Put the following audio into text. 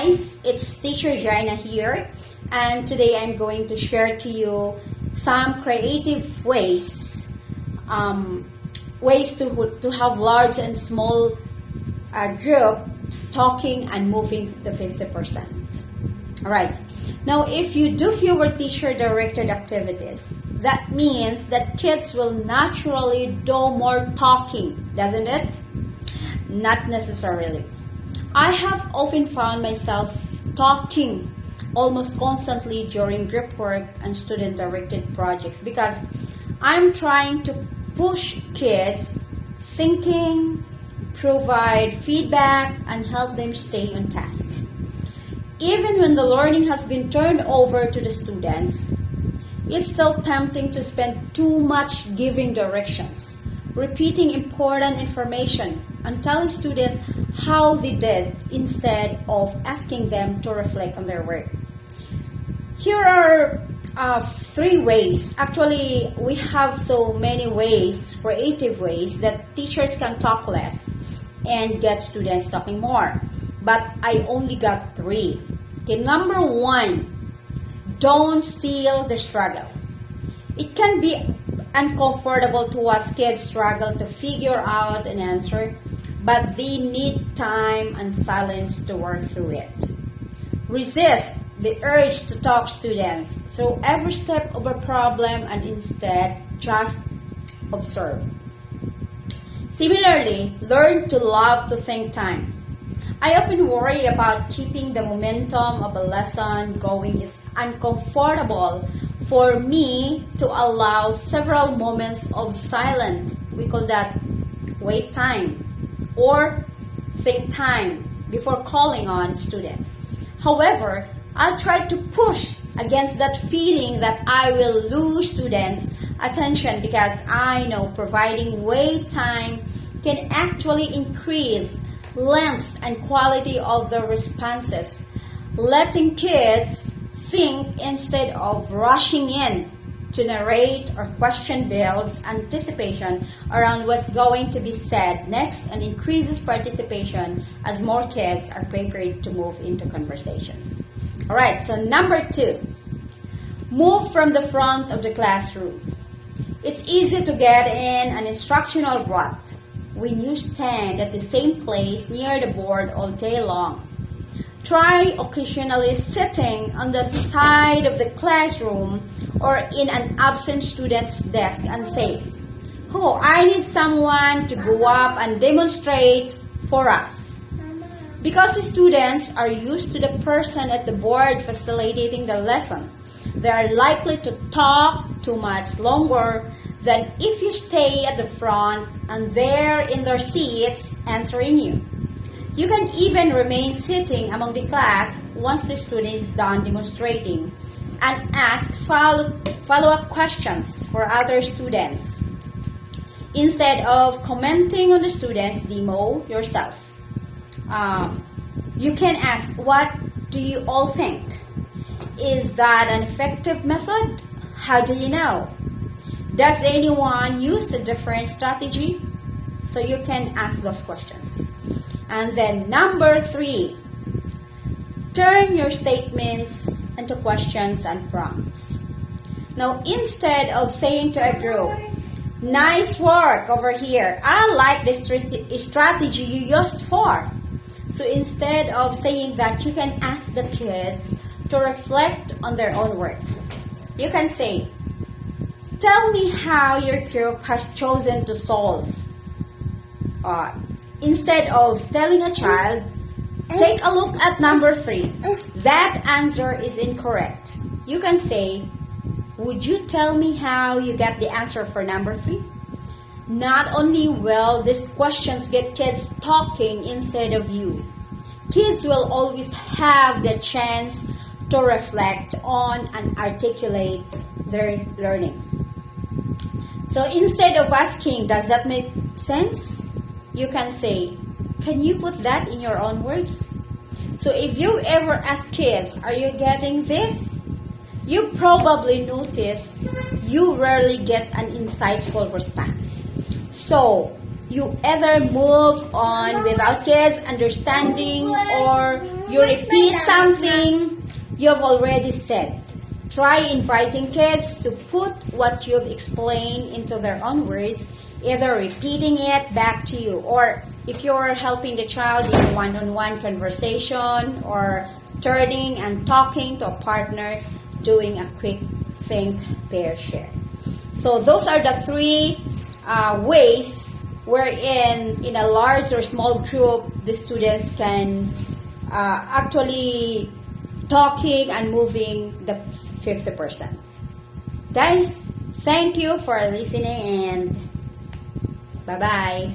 guys, it's teacher Jaina here, and today I'm going to share to you some creative ways to have large and small groups talking and moving the 50%. Alright, now if you do fewer teacher-directed activities, that means that kids will naturally do more talking, doesn't it? Not necessarily. I have often found myself talking almost constantly during group work and student-directed projects because I'm trying to push kids thinking, provide feedback, and help them stay on task. Even when the learning has been turned over to the students, it's still tempting to spend too much giving directions, repeating important information, and telling students how they did instead of asking them to reflect on their work. Here are 3 ways. Actually, we have so many ways, creative ways, that teachers can talk less and get students talking more. But I only got 3. Okay, number 1, don't steal the struggle. It can be uncomfortable to watch kids struggle to figure out an answer, but they need time and silence to work through it. Resist the urge to talk students through every step of a problem and instead just observe. Similarly, learn to love to think time. I often worry about keeping the momentum of a lesson going. It's uncomfortable for me to allow several moments of silence. We call that wait time or think time before calling on students. However, I'll try to push against that feeling that I will lose students' attention because I know providing wait time can actually increase length and quality of the responses, letting kids think instead of rushing in to narrate or question builds anticipation around what's going to be said next and increases participation as more kids are prepared to move into conversations. Alright, so number 2, move from the front of the classroom. It's easy to get in an instructional rut when you stand at the same place near the board all day long. Try occasionally sitting on the side of the classroom or in an absent student's desk and say, "Oh, I need someone to go up and demonstrate for us." Because the students are used to the person at the board facilitating the lesson, they are likely to talk too much longer than if you stay at the front and they're in their seats answering you. You can even remain sitting among the class once the student is done demonstrating and ask follow-up questions for other students instead of commenting on the student's demo yourself. You can ask, "What do you all think? Is that an effective method? How do you know? Does anyone use a different strategy?" So you can ask those questions. And then number 3, turn your statements into questions and prompts. Now, instead of saying to a group, "Nice work over here. I like the strategy you used for." So instead of saying that, you can ask the kids to reflect on their own work. You can say, "Tell me how your group has chosen to solve." Instead of telling a child, "Take a look at number 3. That answer is incorrect." You can say, "Would you tell me how you got the answer for number 3? Not only will these questions get kids talking instead of you, kids will always have the chance to reflect on and articulate their learning. So instead of asking, "Does that make sense?" you can say, "Can you put that in your own words?" So if you ever ask kids, "Are you getting this?" you probably noticed you rarely get an insightful response. So you either move on without kids understanding or you repeat something you've already said. Try inviting kids to put what you've explained into their own words, either repeating it back to you, or if you're helping the child in one-on-one conversation, or turning and talking to a partner, doing a quick think, pair, share. So those are the three ways wherein in a large or small group the students can actually talking and moving the 50%. Guys, thank you for listening and bye-bye.